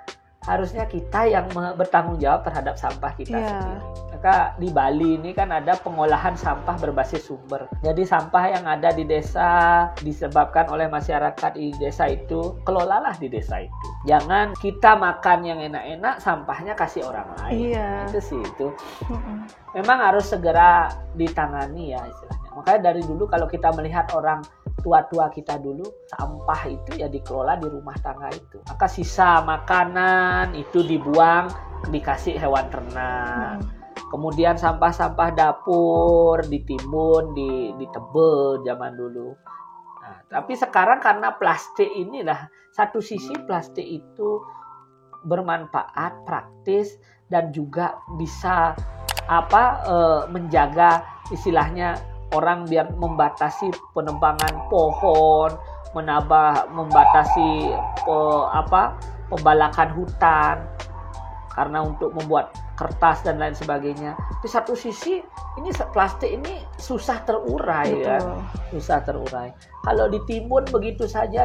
harusnya kita yang bertanggung jawab terhadap sampah kita sendiri. Maka di Bali ini kan ada pengolahan sampah berbasis sumber. Jadi sampah yang ada di desa disebabkan oleh masyarakat di desa itu, kelolalah di desa itu. Jangan kita makan yang enak-enak, sampahnya kasih orang lain. Iya. Itu sih itu. Memang harus segera ditangani ya istilahnya. Makanya dari dulu kalau kita melihat orang tua-tua kita dulu, sampah itu ya dikelola di rumah tangga itu. Maka sisa makanan itu dibuang, dikasih hewan ternak. Kemudian sampah-sampah dapur ditimbun, ditebel zaman dulu. Nah, tapi sekarang karena plastik inilah, satu sisi plastik itu bermanfaat, praktis, dan juga bisa menjaga istilahnya orang biar membatasi penebangan pohon, membatasi pembalakan hutan karena untuk membuat kertas dan lain sebagainya. Di satu sisi ini plastik ini susah terurai. Betul. Ya, susah terurai. Kalau ditimbun begitu saja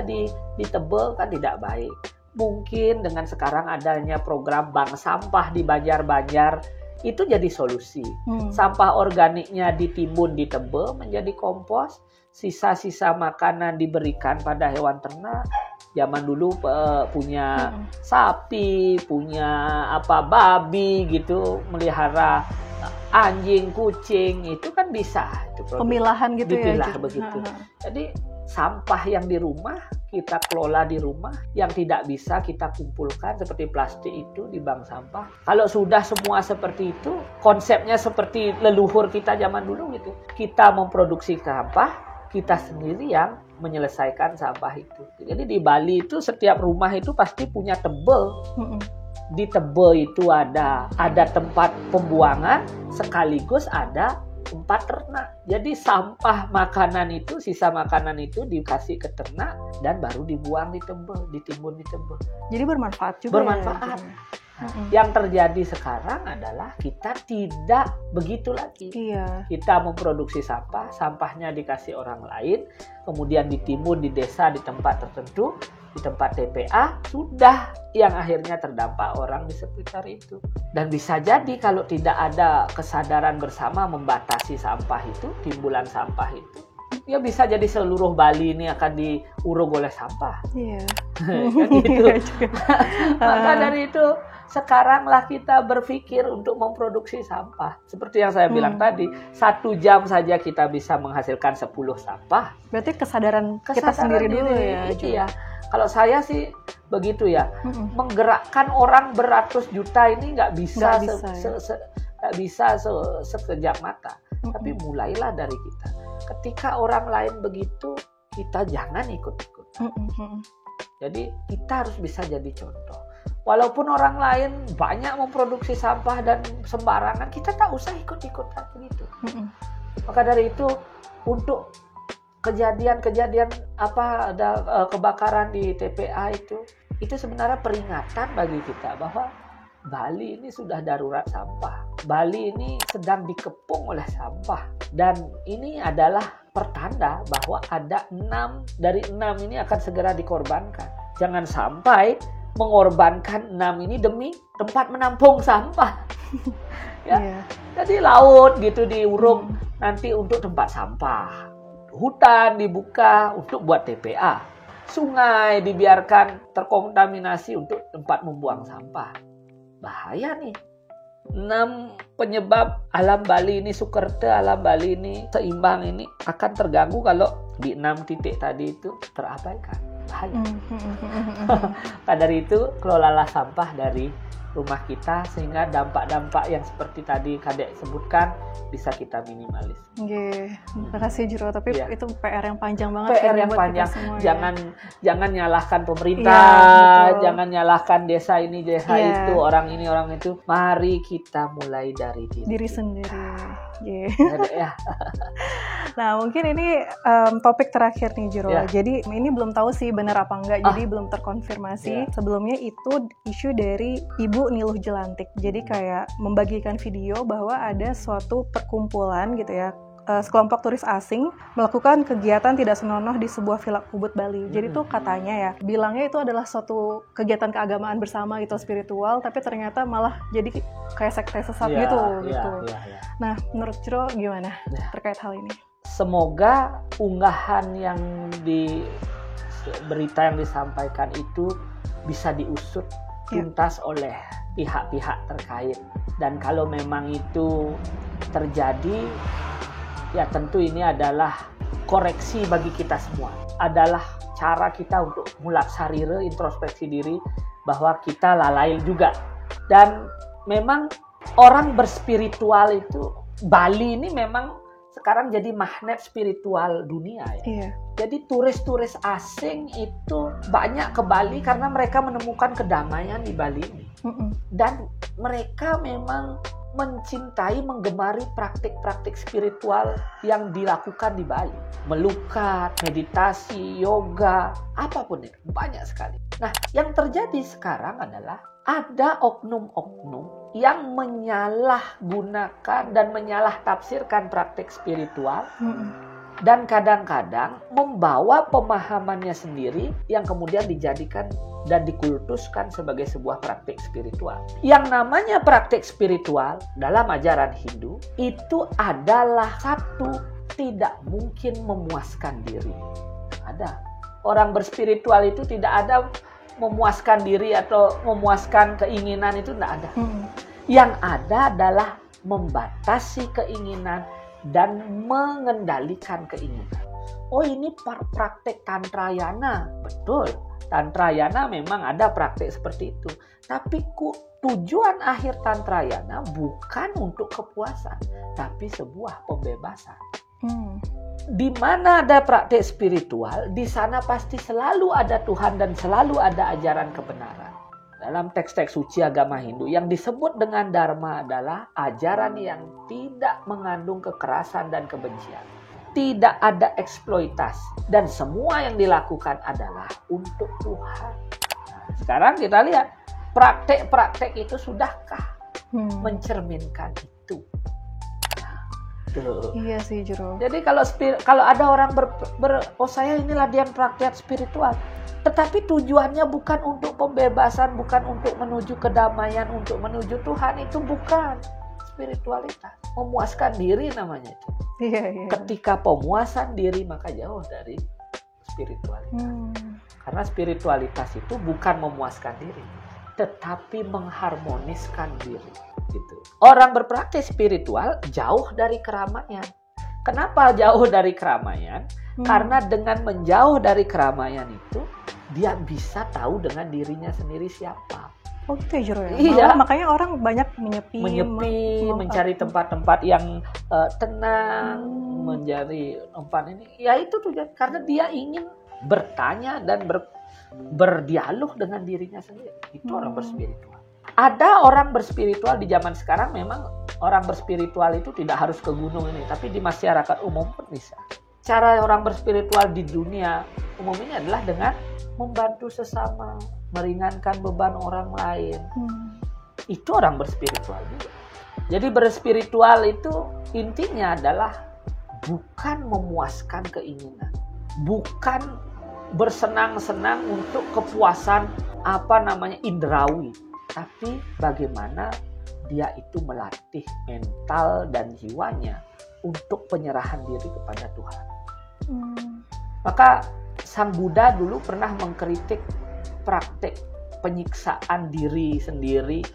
ditebel kan tidak baik. Mungkin dengan sekarang adanya program bank sampah di Banjar-Banjar itu jadi solusi. Sampah organiknya ditimbun, ditebel menjadi kompos, sisa-sisa makanan diberikan pada hewan ternak. Zaman dulu punya sapi, punya babi gitu, melihara anjing, kucing, itu kan bisa itu pemilahan gitu dipilah ya. Begitu. Jadi sampah yang di rumah kita kelola di rumah, yang tidak bisa kita kumpulkan seperti plastik itu di bank sampah. Kalau sudah semua seperti itu, konsepnya seperti leluhur kita zaman dulu gitu. Kita memproduksi sampah, kita sendiri yang menyelesaikan sampah itu. Jadi di Bali itu setiap rumah itu pasti punya tebel. Di tebel itu ada tempat pembuangan, sekaligus ada tempat ternak. Jadi sampah makanan itu, sisa makanan itu dikasih ke ternak dan baru dibuang di tebel, ditimbun di tebel. Jadi bermanfaat juga. Bermanfaat. Yang terjadi sekarang adalah kita tidak begitu lagi. Iya. Kita memproduksi sampah, sampahnya dikasih orang lain, kemudian ditimbun di desa di tempat tertentu, di tempat TPA, sudah yang akhirnya terdampak orang di sekitar itu. Dan bisa jadi kalau tidak ada kesadaran bersama membatasi sampah itu, timbulan sampah itu, ya bisa jadi seluruh Bali ini akan diurung oleh sampah. Iya. Kan gitu. Maka dari itu sekaranglah kita berpikir untuk memproduksi sampah. Seperti yang saya bilang tadi, 1 jam saja kita bisa menghasilkan 10 sampah. Berarti kesadaran kita sendiri dulu ya. Iya. Kalau saya sih begitu ya. Menggerakkan orang beratus juta ini nggak bisa sekejap mata. Tapi mulailah dari kita. Ketika orang lain begitu, kita jangan ikut-ikut. Jadi kita harus bisa jadi contoh. Walaupun orang lain banyak memproduksi sampah dan sembarangan, kita tak usah ikut-ikutan begitu. Maka dari itu, untuk kejadian-kejadian ada kebakaran di TPA itu sebenarnya peringatan bagi kita bahwa Bali ini sudah darurat sampah. Bali ini sedang dikepung oleh sampah. Dan ini adalah pertanda bahwa ada 6 dari 6 ini akan segera dikorbankan. Jangan sampai mengorbankan 6 ini demi tempat menampung sampah. Ya. Jadi laut gitu diuruk nanti untuk tempat sampah. Hutan dibuka untuk buat TPA. Sungai dibiarkan terkontaminasi untuk tempat membuang sampah. Bahaya nih. 6 penyebab alam Bali ini, Sukerta alam Bali ini seimbang ini akan terganggu kalau di 6 titik tadi itu terabaikan. Bahaya. Maka dari itu kelolalah sampah dari rumah kita sehingga dampak-dampak yang seperti tadi Kadek sebutkan bisa kita minimalis. Terima kasih Jero, tapi itu PR yang panjang banget. PR yang panjang. Jangan nyalahkan pemerintah, jangan nyalahkan desa ini, desa itu, orang ini, orang itu. Mari kita mulai dari diri sendiri. Nah, mungkin ini topik terakhir nih Jero. Jadi ini belum tahu sih benar apa enggak, jadi belum terkonfirmasi. Sebelumnya itu isu dari Ibu Niluh Jelantik. Jadi kayak membagikan video bahwa ada suatu perkumpulan gitu ya, sekelompok turis asing melakukan kegiatan tidak senonoh di sebuah villa Ubud Bali. Jadi tuh katanya ya, bilangnya itu adalah suatu kegiatan keagamaan bersama gitu, spiritual, tapi ternyata malah jadi kayak sekte sesat gitu. Nah, menurut Jero gimana terkait hal ini? Semoga unggahan yang di berita yang disampaikan itu bisa diusut tuntas oleh pihak-pihak terkait. Dan kalau memang itu terjadi, ya tentu ini adalah koreksi bagi kita semua. Adalah cara kita untuk mulaksarire, introspeksi diri bahwa kita lalai juga. Dan memang orang berspiritual itu, Bali ini memang sekarang jadi magnet spiritual dunia ya. Jadi turis-turis asing itu banyak ke Bali karena mereka menemukan kedamaian di Bali ini. Dan mereka memang mencintai, menggemari praktik-praktik spiritual yang dilakukan di Bali. Melukat, meditasi, yoga, apapun itu. Banyak sekali. Nah, yang terjadi sekarang adalah ada oknum-oknum yang menyalahgunakan dan menyalah tafsirkan praktik spiritual. Dan kadang-kadang membawa pemahamannya sendiri yang kemudian dijadikan dan dikultuskan sebagai sebuah praktik spiritual. Yang namanya praktik spiritual dalam ajaran Hindu itu adalah satu, tidak mungkin memuaskan diri. Ada. Orang berspiritual itu tidak ada memuaskan diri atau memuaskan keinginan, itu tidak ada. Yang ada adalah membatasi keinginan dan mengendalikan keinginan. Oh, ini praktek tantrayana. Betul, tantrayana memang ada praktek seperti itu. Tapi tujuan akhir tantrayana bukan untuk kepuasan, tapi sebuah pembebasan. Di mana ada praktek spiritual, di sana pasti selalu ada Tuhan dan selalu ada ajaran kebenaran. Dalam teks-teks suci agama Hindu, yang disebut dengan Dharma adalah ajaran yang tidak mengandung kekerasan dan kebencian. Tidak ada eksploitasi. Dan semua yang dilakukan adalah untuk Tuhan. Nah, sekarang kita lihat, praktek-praktek itu sudahkah mencerminkan itu? Iya sih Jero. Jadi kalau ada orang saya ini latihan praktek spiritual, tetapi tujuannya bukan untuk pembebasan, bukan untuk menuju kedamaian, untuk menuju Tuhan, itu bukan spiritualitas. Memuaskan diri namanya itu. Iya. Ketika pemuasan diri maka jauh dari spiritualitas. Karena spiritualitas itu bukan memuaskan diri, tetapi mengharmoniskan diri. Gitu. Orang berpraktik spiritual jauh dari keramaian. Kenapa jauh dari keramaian? Karena dengan menjauh dari keramaian itu, dia bisa tahu dengan dirinya sendiri siapa. Oh gitu Jero ya? Iya. Makanya orang banyak menyepi, mencari tempat-tempat yang tenang, mencari tempat ini. Ya itu tujuan, karena dia ingin bertanya dan berdialog dengan dirinya sendiri. Itu orang berspiritual. Ada orang berspiritual di zaman sekarang, memang orang berspiritual itu tidak harus ke gunung ini, tapi di masyarakat umum pun bisa. Cara orang berspiritual di dunia umum ini adalah dengan membantu sesama, meringankan beban orang lain. Itu orang berspiritual juga. Jadi berspiritual itu intinya adalah bukan memuaskan keinginan, bukan bersenang-senang untuk kepuasan indrawi, tapi bagaimana dia itu melatih mental dan jiwanya untuk penyerahan diri kepada Tuhan. Maka Sang Buddha dulu pernah mengkritik praktek penyiksaan diri sendiri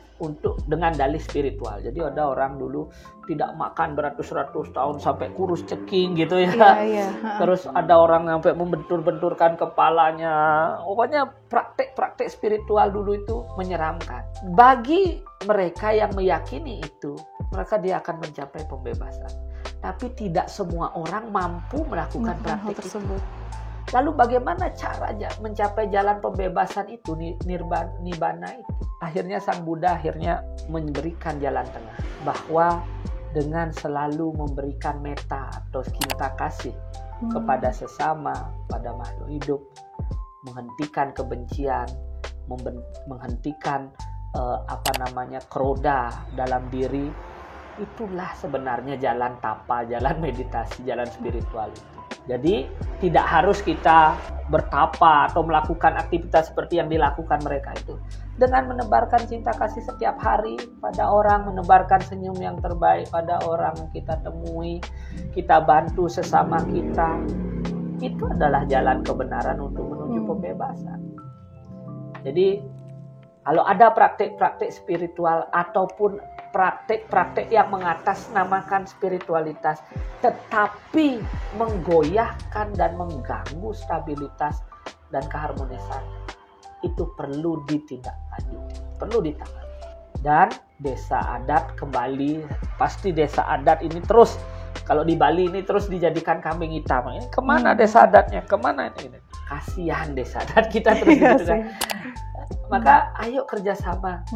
dengan dalih spiritual. Jadi ada orang dulu tidak makan beratus-ratus tahun sampai kurus ceking gitu ya. Terus ada orang sampai membentur-benturkan kepalanya. Pokoknya praktek-praktek spiritual dulu itu menyeramkan. Bagi mereka yang meyakini itu, dia akan mencapai pembebasan. Tapi tidak semua orang mampu melakukan praktek tersebut. Lalu bagaimana caranya mencapai jalan pembebasan itu, nibbana itu? Akhirnya Sang Buddha memberikan jalan tengah, bahwa dengan selalu memberikan metta atau cinta kasih kepada sesama, pada makhluk hidup, menghentikan kebencian, menghentikan keroda dalam diri, itulah sebenarnya jalan tapa, jalan meditasi, jalan spiritual itu. Jadi tidak harus kita bertapa atau melakukan aktivitas seperti yang dilakukan mereka itu. Dengan menebarkan cinta kasih setiap hari pada orang, menebarkan senyum yang terbaik pada orang yang kita temui, kita bantu sesama kita, itu adalah jalan kebenaran untuk menuju pembebasan. Jadi kalau ada praktek-praktek spiritual ataupun praktek-praktek yang mengatasnamakan spiritualitas tetapi menggoyahkan dan mengganggu stabilitas dan keharmonisan, itu perlu ditindaklanjuti, perlu ditangani. Dan desa adat kembali, pasti desa adat ini terus, kalau di Bali ini terus dijadikan kambing hitam. Ini kemana desa adatnya? Kemana ini? Kasihan desa adat kita terus gitu kan. Maka ayo kerjasama,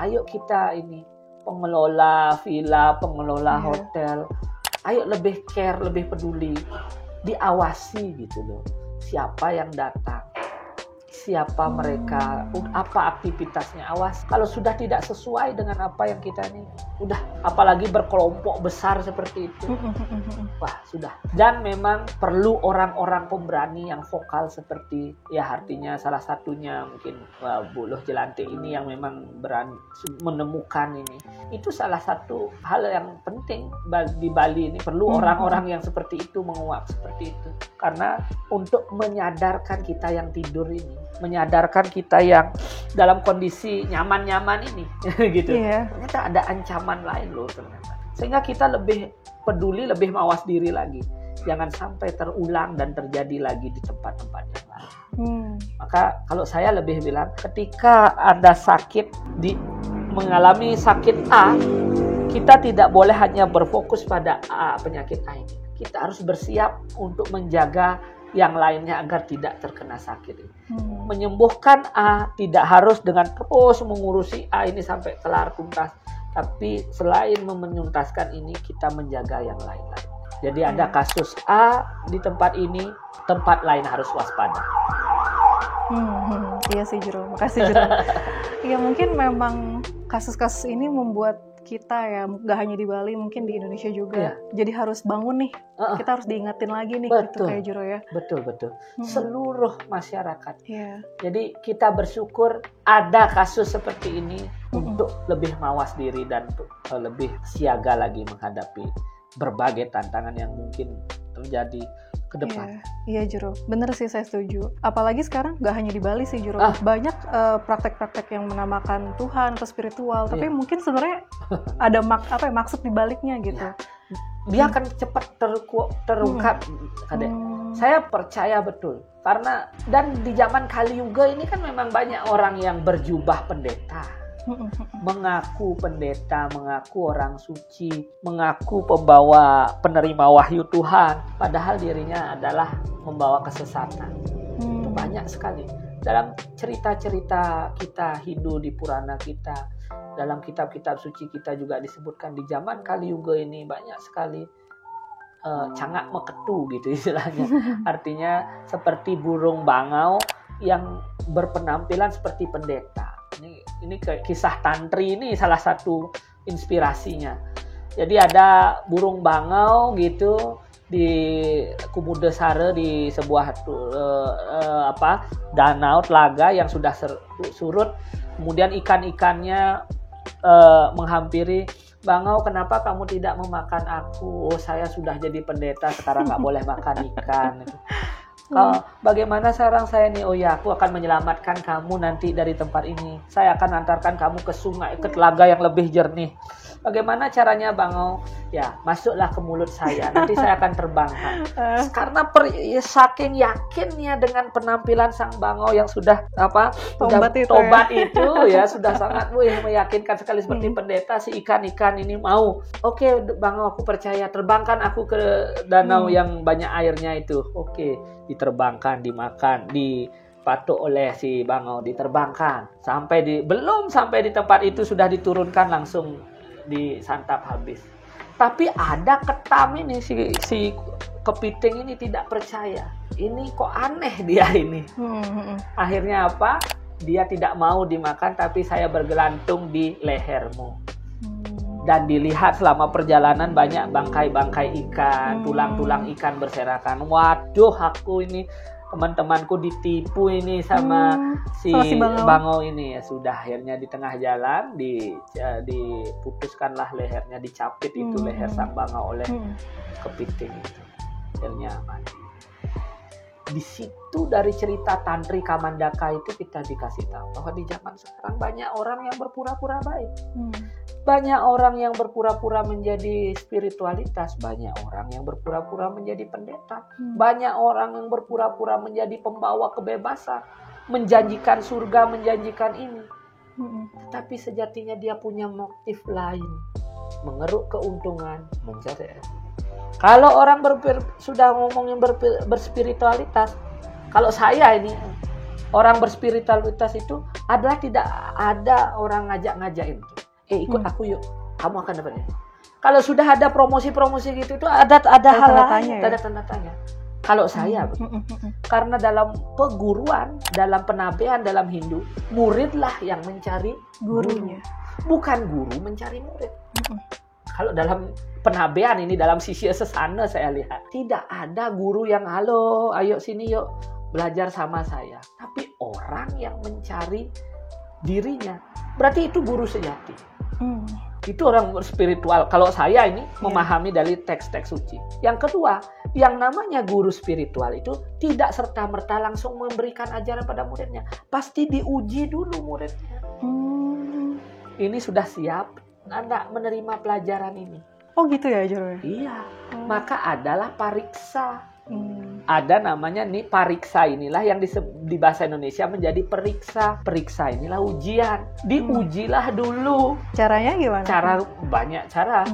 ayo kita ini pengelola villa, pengelola hotel, ayo lebih care, lebih peduli, diawasi gitu loh. Siapa yang datang, siapa mereka, apa aktivitasnya, awas. Kalau sudah tidak sesuai dengan apa yang kita ini, udah, apalagi berkelompok besar seperti itu, wah sudah. Dan memang perlu orang-orang pemberani yang vokal seperti, ya artinya salah satunya mungkin Bu Luh Jelantik ini yang memang berani menemukan ini. Itu salah satu hal yang penting di Bali ini, perlu orang-orang yang seperti itu, menguap seperti itu. Karena untuk menyadarkan kita yang tidur ini, menyadarkan kita yang dalam kondisi nyaman-nyaman ini gitu. Ternyata ada ancaman lain loh ternyata. Sehingga kita lebih peduli, lebih mawas diri lagi. Jangan sampai terulang dan terjadi lagi di tempat-tempat yang lain. Maka kalau saya lebih bilang, ketika Anda mengalami sakit A, kita tidak boleh hanya berfokus pada penyakit A ini. Kita harus bersiap untuk menjaga yang lainnya agar tidak terkena sakit. Menyembuhkan A tidak harus dengan terus mengurusi A ini sampai kelar tuntas. Tapi selain menuntaskan ini, kita menjaga yang lain-lain. Jadi ada kasus A di tempat ini, tempat lain harus waspada. Iya sih Jero, makasih Jero. Ya mungkin memang kasus-kasus ini membuat kita ya, gak hanya di Bali, mungkin di Indonesia juga. Jadi harus bangun nih, kita harus diingetin lagi nih, gitu kayak Jero ya. Betul. Seluruh masyarakat. Jadi kita bersyukur ada kasus seperti ini untuk lebih mawas diri dan lebih siaga lagi menghadapi berbagai tantangan yang mungkin terjadi ke depan. Iya Jero, bener sih, saya setuju. Apalagi sekarang gak hanya di Bali sih Jero, banyak praktek-praktek yang menamakan Tuhan atau spiritual, tapi mungkin sebenarnya ada maksud di baliknya gitu. Dia akan cepat terungkap. Saya percaya betul, karena dan di zaman Kali Yuga ini kan memang banyak orang yang berjubah pendeta, mengaku pendeta, mengaku orang suci, mengaku pembawa penerima wahyu Tuhan, padahal dirinya adalah membawa kesesatan. Itu banyak sekali dalam cerita-cerita kita Hindu di Purana kita, dalam kitab-kitab suci kita juga disebutkan di zaman Kali Yuga ini banyak sekali cangak meketu gitu istilahnya. Artinya seperti burung bangau yang berpenampilan seperti pendeta. Ini kisah tantri ini salah satu inspirasinya. Jadi ada burung bangau gitu di Kumude Sare, di sebuah danau telaga yang sudah surut. Kemudian ikan-ikannya menghampiri, Bangau, kenapa kamu tidak memakan aku? Oh, saya sudah jadi pendeta, sekarang nggak boleh makan ikan. Bagaimana sekarang saya nih? Oh ya, aku akan menyelamatkan kamu nanti dari tempat ini. Saya akan antarkan kamu ke sungai, ke telaga yang lebih jernih. Bagaimana caranya, Bangau? Ya, masuklah ke mulut saya. Nanti saya akan terbangkan. Karena saking yakinnya dengan penampilan sang Bangau yang sudah tobat itu ya sudah sangat meyakinkan sekali seperti pendeta, si ikan-ikan ini mau. Oke, Bangau, aku percaya, terbangkan aku ke danau yang banyak airnya itu. Oke, diterbangkan, dimakan, dipatuk oleh si Bangau, diterbangkan. Belum sampai di tempat itu sudah diturunkan, langsung disantap habis. Tapi ada ketam ini, si kepiting ini tidak percaya. Ini kok aneh dia ini. Akhirnya apa? Dia tidak mau dimakan, tapi saya bergelantung di lehermu. Dan dilihat selama perjalanan banyak bangkai-bangkai ikan, tulang-tulang ikan berserakan. Waduh, aku ini, teman-temanku ditipu ini sama si Bangau ini. Ya sudah, akhirnya di tengah jalan diputuskanlah lehernya, dicapit itu leher sang Bangau oleh kepiting itu. Akhirnya mati. Di situ dari cerita Tantri Kamandaka itu kita dikasih tahu bahwa di zaman sekarang banyak orang yang berpura-pura baik. Banyak orang yang berpura-pura menjadi spiritualitas, banyak orang yang berpura-pura menjadi pendeta, banyak orang yang berpura-pura menjadi pembawa kebebasan, menjanjikan surga, menjanjikan ini. Tetapi sejatinya dia punya motif lain, mengeruk keuntungan, mencari. Kalau orang sudah ngomongin berspiritualitas, kalau saya ini orang berspiritualitas itu adalah tidak ada orang ngajak-ngajakin. Ikut aku yuk, kamu akan dapat ini. Kalau sudah ada promosi-promosi gitu itu ada hal lain, ada tanda tanya. Kalau saya, karena dalam peguruan, dalam penabean dalam Hindu, muridlah yang mencari gurunya, bukan guru mencari murid. Kalau dalam penabean ini, dalam sisi sesana saya lihat, tidak ada guru yang halo, ayo sini yuk belajar sama saya. Tapi orang yang mencari dirinya, berarti itu guru sejati. Itu orang spiritual. Kalau saya ini memahami dari teks-teks suci. Yang kedua, yang namanya guru spiritual itu tidak serta-merta langsung memberikan ajaran pada muridnya. Pasti diuji dulu muridnya. Ini sudah siap Anda menerima pelajaran ini. Oh gitu ya ajarannya? Iya. Maka adalah pariksa. Ada namanya nih pariksa, inilah yang di bahasa Indonesia menjadi periksa. Periksa inilah ujian. Diujilah dulu. Caranya gimana? Banyak cara.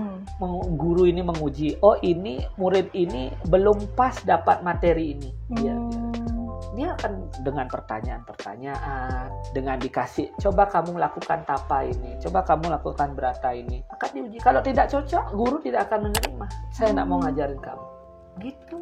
Guru ini menguji. Oh, ini murid ini belum pas dapat materi ini. Dia akan dengan pertanyaan-pertanyaan, dengan dikasih, coba kamu lakukan tapa ini, coba kamu lakukan berata ini. Akan diuji. Kalau tidak cocok, guru tidak akan menerima. Saya tidak mau ngajarin kamu. Gitu.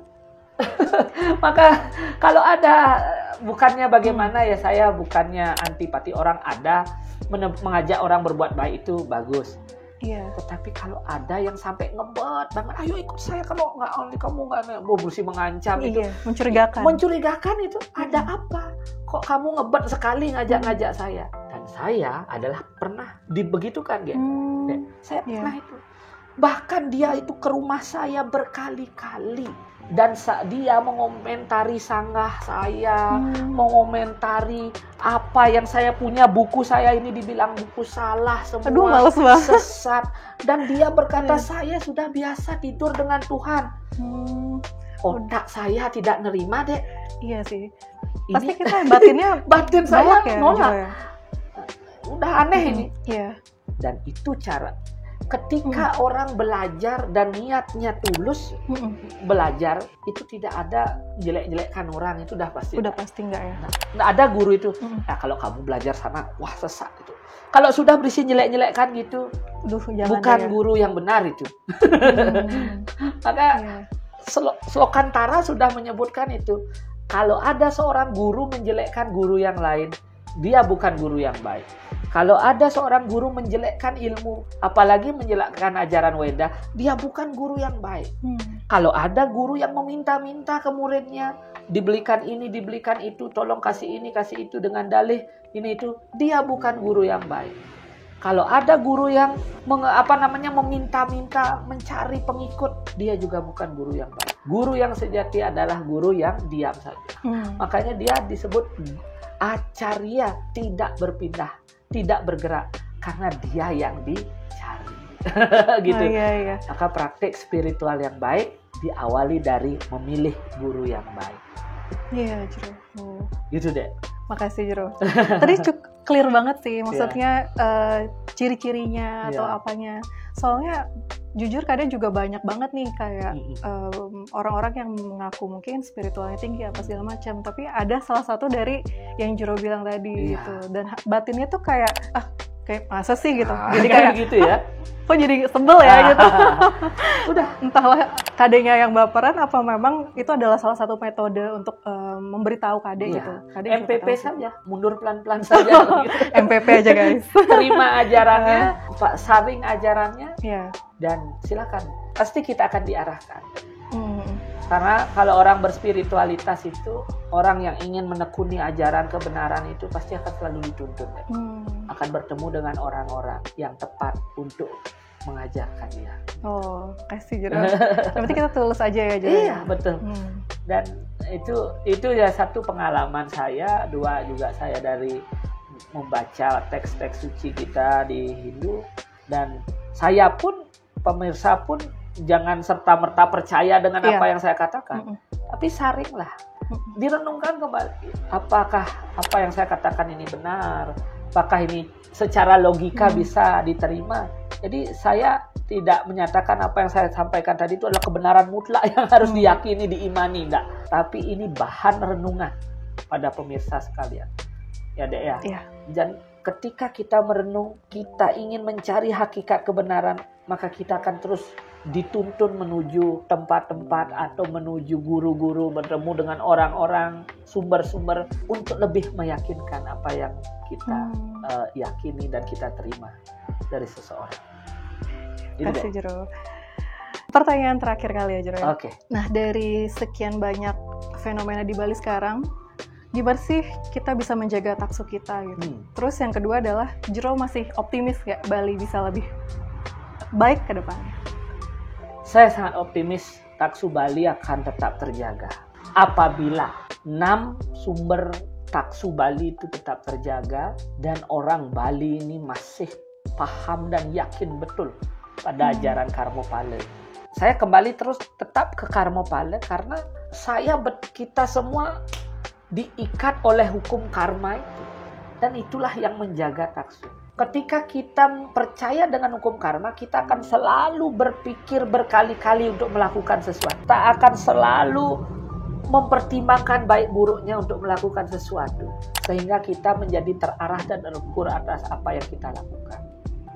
Maka kalau ada, bukannya bagaimana ya, saya bukannya antipati orang ada mengajak orang berbuat baik itu bagus. Iya. Tetapi kalau ada yang sampai ngebet banget, ayo ikut saya, kalau nggak kamu nggak berusaha mengancam itu, mencurigakan itu ada apa? Kok kamu ngebet sekali ngajak saya? Dan saya adalah pernah dibegitukan ya. Saya pernah itu. Bahkan dia itu ke rumah saya berkali-kali. Dan dia mengomentari sanggah saya, mengomentari apa yang saya punya, buku saya ini dibilang buku salah semua. Aduh, males banget. Sesat. Dan dia berkata, saya sudah biasa tidur dengan Tuhan. Otak saya tidak nerima, Dek. Iya sih. Pasti kita batin saya ya, nolak. Udah aneh ini. Iya. Dan itu cara. Ketika orang belajar dan niatnya tulus belajar, itu tidak ada jelek-jelekkan orang, itu udah pasti. Udah pasti enggak ya? Nah, ada guru itu, kalau kamu belajar sana, wah sesat itu. Kalau sudah berisi jelek-jelekkan gitu, bukan guru yang benar itu. Maka Slokantara sudah menyebutkan itu. Kalau ada seorang guru menjelekkan guru yang lain, dia bukan guru yang baik. Kalau ada seorang guru menjelekkan ilmu, apalagi menjelekkan ajaran Weda, dia bukan guru yang baik. Kalau ada guru yang meminta-minta ke muridnya, dibelikan ini, dibelikan itu, tolong kasih ini, kasih itu dengan dalih ini itu, dia bukan guru yang baik. Kalau ada guru yang meminta-minta, mencari pengikut, dia juga bukan guru yang baik. Guru yang sejati adalah guru yang diam saja. Makanya dia disebut acarya, tidak berpindah, tidak bergerak, karena dia yang dicari. Gitu. Iya. Maka praktik spiritual yang baik diawali dari memilih guru yang baik. Iya, Jero. Gitu deh. Makasih, Jero. Tadi clear banget sih, maksudnya ciri-cirinya atau apanya. Soalnya jujur kadang juga banyak banget nih kayak orang-orang yang mengaku mungkin spiritualnya tinggi apa segala macam, tapi ada salah satu dari yang Jero bilang tadi gitu, dan batinnya tuh kayak masa sih gitu. Jadi kayak gitu ya. Kok jadi sebel ya gitu. Udah, entahlah kadenya yang baperan apa memang itu adalah salah satu metode untuk memberitahu kade gitu. Kade MPP saja, mundur pelan-pelan saja gitu. MPP aja guys. Terima ajarannya, Pak saring ajarannya. Iya. Dan silakan, pasti kita akan diarahkan. Karena kalau orang berspiritualitas itu, orang yang ingin menekuni ajaran kebenaran itu pasti akan selalu dituntun. Akan bertemu dengan orang-orang yang tepat untuk mengajarkan dia. Oh, kasih Jero. Berarti kita tulus aja ya, Jero. Iya, betul. Dan itu ya satu pengalaman saya, dua juga saya dari membaca teks-teks suci kita di Hindu, dan saya pun, pemirsa pun jangan serta-merta percaya dengan apa yang saya katakan. Tapi saringlah, direnungkan kembali. Apakah apa yang saya katakan ini benar? Apakah ini secara logika bisa diterima? Jadi saya tidak menyatakan apa yang saya sampaikan tadi itu adalah kebenaran mutlak yang harus diyakini, diimani, enggak. Tapi ini bahan renungan pada pemirsa sekalian. Ya, Dek ya. Iya. Dan ketika kita merenung, kita ingin mencari hakikat kebenaran, maka kita akan terus dituntun menuju tempat-tempat atau menuju guru-guru, bertemu dengan orang-orang, sumber-sumber untuk lebih meyakinkan apa yang kita yakini dan kita terima dari seseorang. Kasih Jero. Pertanyaan terakhir kali ya, Jero. Oke. Nah, dari sekian banyak fenomena di Bali sekarang, gimana sih kita bisa menjaga taksu kita gitu? Terus yang kedua adalah, Jero masih optimis nggak Bali bisa lebih baik ke depannya? Saya sangat optimis taksu Bali akan tetap terjaga. Apabila 6 sumber taksu Bali itu tetap terjaga dan orang Bali ini masih paham dan yakin betul pada ajaran Karmapala. Saya kembali terus tetap ke Karmapala karena kita semua diikat oleh hukum karma itu. Dan itulah yang menjaga taksu. Ketika kita percaya dengan hukum karma, kita akan selalu berpikir berkali-kali untuk melakukan sesuatu. Kita akan selalu mempertimbangkan baik buruknya untuk melakukan sesuatu. Sehingga kita menjadi terarah dan terukur atas apa yang kita lakukan.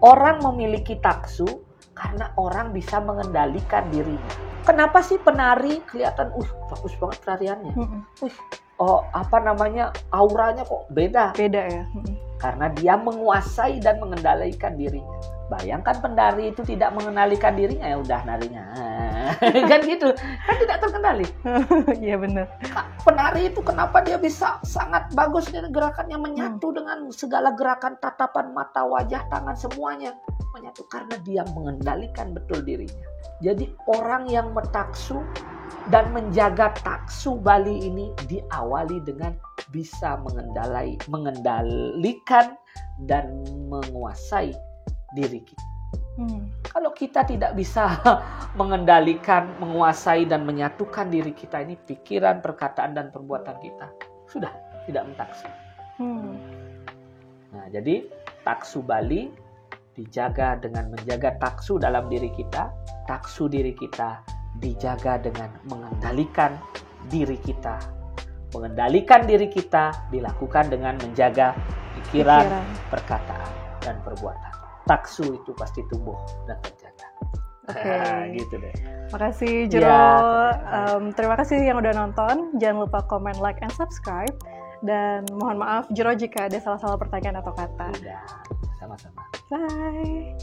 Orang memiliki taksu karena orang bisa mengendalikan dirinya. Kenapa sih penari kelihatan, bagus banget penariannya. Auranya kok beda. Beda ya. Karena dia menguasai dan mengendalikan dirinya. Bayangkan penari itu tidak mengendalikan dirinya, ya udah narinya. Kan gitu, kan tidak terkendali. Iya benar. Penari itu kenapa dia bisa sangat bagus dengan gerakannya menyatu dengan segala gerakan tatapan mata, wajah, tangan semuanya menyatu karena dia mengendalikan betul dirinya. Jadi orang yang metaksu dan menjaga taksu Bali ini diawali dengan bisa mengendalikan dan menguasai diri kita. Kalau kita tidak bisa mengendalikan, menguasai dan menyatukan diri kita ini, pikiran, perkataan dan perbuatan kita sudah tidak mentaksu. Nah, jadi taksu Bali dijaga dengan menjaga taksu dalam diri kita. Taksu diri kita dijaga dengan mengendalikan diri kita. Mengendalikan diri kita dilakukan dengan menjaga pikiran, perkataan, dan perbuatan. Taksu itu pasti tumbuh dan terjaga. Oke. Gitu deh. Makasih Jero. Ya. Terima kasih yang udah nonton. Jangan lupa komen, like, and subscribe. dan mohon maaf Jero jika ada salah-salah pertanyaan atau kata. Ya, sama-sama. Bye.